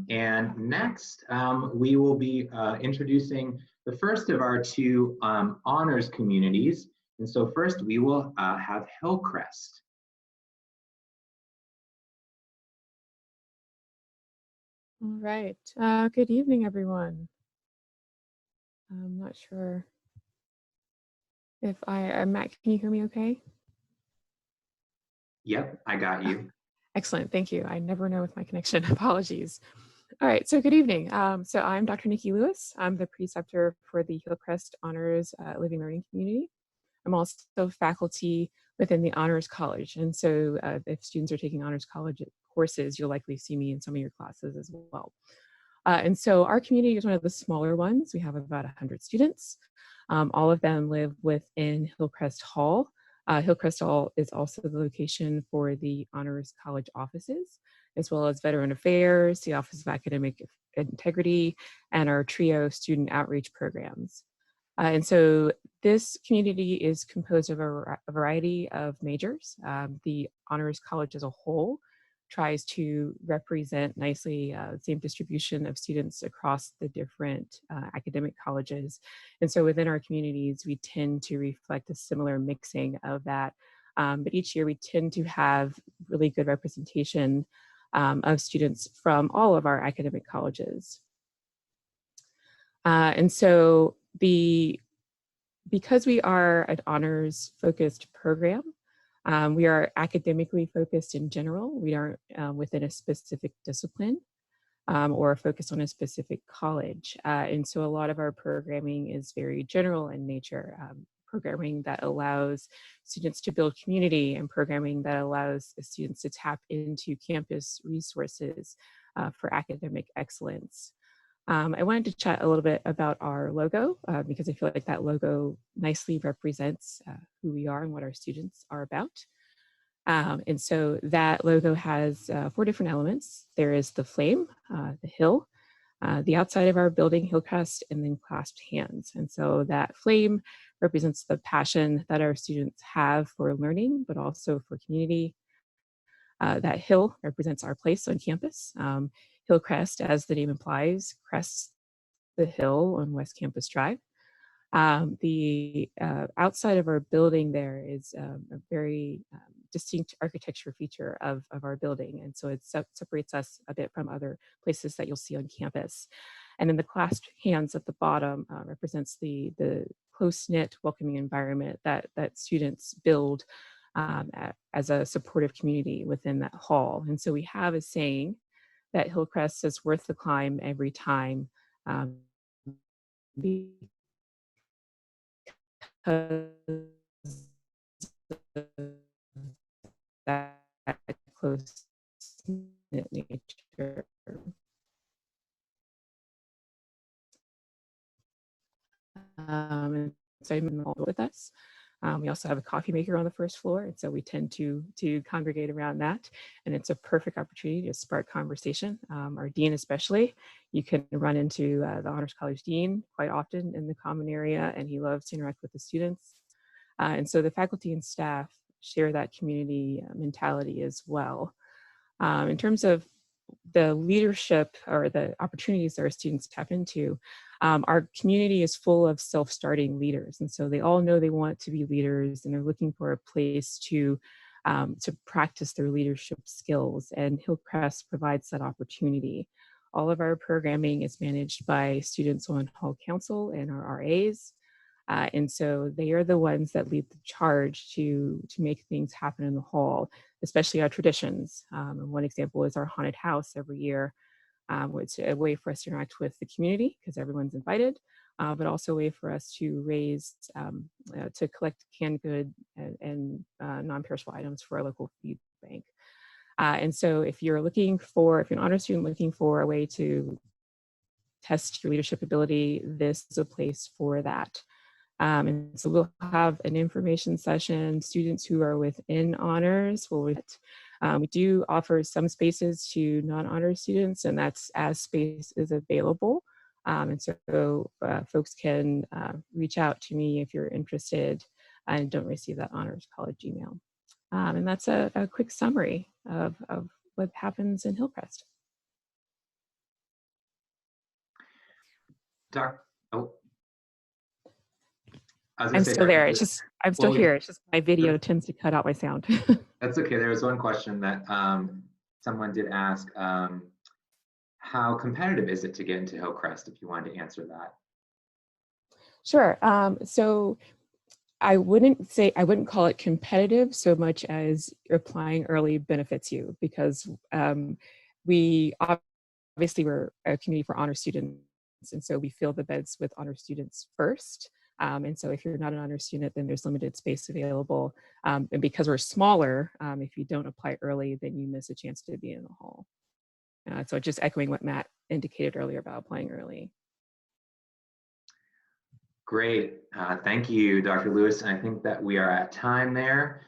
And next, we will be introducing the first of our two honors communities. And so first we will have Hillcrest. All right. Good evening, everyone. I'm not sure if Matt, can you hear me okay? Yep, I got you. Excellent. Thank you. I never know with my connection. Apologies. All right. So good evening. So I'm Dr. Nikki Lewis. I'm the preceptor for the Hillcrest Honors Living Learning Community. I'm also faculty within the Honors College. And so if students are taking Honors College courses, you'll likely see me in some of your classes as well. And so our community is one of the smaller ones. We have about 100 students. All of them live within Hillcrest Hall. Hillcrest Hall is also the location for the Honors College offices, as well as Veteran Affairs, the Office of Academic Integrity, and our TRIO student outreach programs. And so this community is composed of a variety of majors. The Honors College as a whole tries to represent nicely the same distribution of students across the different academic colleges. And so within our communities, we tend to reflect a similar mixing of that. But each year we tend to have really good representation of students from all of our academic colleges. And so because we are an honors focused program, we are academically focused in general. We aren't within a specific discipline or focused on a specific college. And so a lot of our programming is very general in nature, programming that allows students to build community and programming that allows students to tap into campus resources for academic excellence. I wanted to chat a little bit about our logo because I feel like that logo nicely represents who we are and what our students are about. And so that logo has 4 different elements. There is the flame, the hill, the outside of our building, Hillcrest, and then clasped hands. And so that flame represents the passion that our students have for learning, but also for community. That hill represents our place on campus. Hillcrest, as the name implies, crests the hill on West Campus Drive. The outside of our building there is a very distinct architecture feature of our building. And so it separates us a bit from other places that you'll see on campus. And then the clasped hands at the bottom represents the close-knit, welcoming environment that students build as a supportive community within that hall. And so we have a saying that Hillcrest is worth the climb every time because that close-knit nature. And so I'm involved with us. We also have a coffee maker on the first floor, and so we tend to congregate around that. And it's a perfect opportunity to spark conversation. Our dean especially, you can run into the Honors College dean quite often in the common area, and he loves to interact with the students. And so the faculty and staff share that community mentality as well. In terms of the leadership or the opportunities that our students tap into, our community is full of self-starting leaders. And so they all know they want to be leaders and they're looking for a place to practice their leadership skills. And Hillcrest provides that opportunity. All of our programming is managed by students on Hall Council and our RAs. And so they are the ones that lead the charge to make things happen in the hall, especially our traditions. And one example is our haunted house every year, which is a way for us to interact with the community because everyone's invited, but also a way for us to raise, to collect canned good and non-perishable items for our local food bank. And so if you're an honor student looking for a way to test your leadership ability, this is a place for that. And so we'll have an information session. Students who are within honors will we do offer some spaces to non-honor students, and that's as space is available. And so folks can reach out to me if you're interested and don't receive that Honors College email. And that's a quick summary of what happens in Hillcrest. Doc, oh, I was gonna I'm say, still Dr. there. It's Lewis. just, I'm still Well, here. It's just my video tends to cut out my sound. that's okay. There was one question that someone did ask, how competitive is it to get into Hillcrest, if you wanted to answer that? Sure. So I wouldn't call it competitive so much as applying early benefits you, because we obviously we're a community for honor students, and so we fill the beds with honor students first. And so if you're not an honor student, then there's limited space available. And because we're smaller, if you don't apply early, then you miss a chance to be in the hall. So just echoing what Matt indicated earlier about applying early. Great. Thank you, Dr. Lewis. And I think that we are at time there.